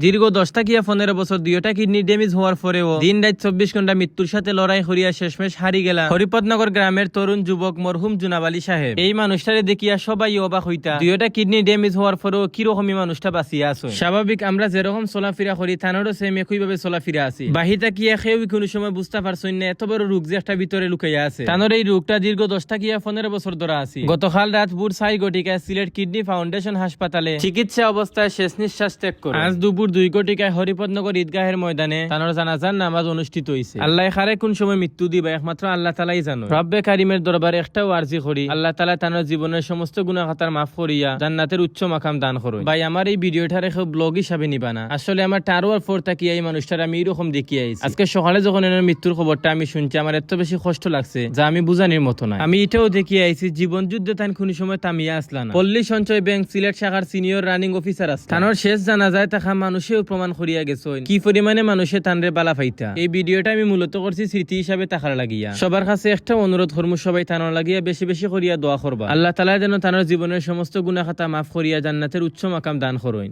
দীর্ঘ 10 থেকে 15 বছর দুইটা কিডনি ড্যামেজ হওয়ার পরেও দিন রাত 24 ঘন্টা মৃত্যুর সাথে লড়াই করিয়া শেষমেশ হারি গেলা হরিপদনগর গ্রামের তরুণ যুবক মরহুম জুনাব আলী সাহেব। এই মানুষটারে দেখিয়া সবাই অবাক হইতা, দুইটা কিডনি ড্যামেজ হওয়ার পরেও কিরকমই মানুষটা বাঁচিয়া আছে। স্বাভাবিক আমরা যেরকম চলাফেরা করি তানোরও সেম একই ভাবে চলাফেরা আছি। বাহিতা কি কেউ কোনো সময় বুঝতে পারছেন না এত বড় রোগ যে একটা ভিতরে লুকাইয়া আছে। তানোর এই রোগটা দীর্ঘ 10 থেকে 15 বছর ধরে আছে। গতকাল রাত ভোর 4 ঘটিকায় সিলেট কিডনি ফাউন্ডেশন হাসপাতালে চিকিৎসা অবস্থায় শেষ নিঃশ্বাস ত্যাগ করে। আজ দুপুর 2 ঘটিকায় হরিপদনগর ঈদগাহের ময়দানে তানোর জানাজার নামাজ অনুষ্ঠিত হয়েছে। আল্লাহ খারে কোন সময় মৃত্যু দিবে একমাত্র আল্লাহ তাআলাই জানে। রব্বে কারিমের দরবারে একটাও আরজি করি আল্লাহ তাআলা তানোর জীবনের সমস্ত গুনাহ খাতার মাফ করিয়া জান্নাতের উচ্চ মাকাম দান করুন। ভাই আমার এই ভিডিওটা রেখে ব্লগ হিসাবে নিবা না, আসলে আমার টারোয়ার ফোর তাকিয়ে এই মানুষটার আমি এরকম দেখিয়ে আইছি। আজকে সকালে যখন এর মৃত্যুর খবরটা আমি শুনছি আমার এত বেশি কষ্ট লাগছে যা আমি বুঝানির মতো না। আমি এটাও দেখিয়ে আইছি জীবন যুদ্ধে তান কোন সময় থামিয়া আসলা না। পল্লী সঞ্চয় ব্যাংক সিলেট শাখার সিনিয়র রানিং অফিসার আছে। তানোর শেষ জানা যায় তাহা মানুষেও প্রমাণ করিয়া গেছে কি পরিমাণে মানুষে তানরে বালা ফাইতা। এই ভিডিওটা আমি মূলত করছি স্মৃতি হিসাবে তাকার লাগিয়া। সবার কাছে একটা অনুরোধ করমু সবাই তানোর লাগিয়া বেশি বেশি করিয়া দোয়া করবা। আল্লাহ তাআলা যেন তানোর জীবনের সমস্ত গুনাহ খাতা মাফ করিয়া জান্নাতের উচ্চ মাকাম দান করুন।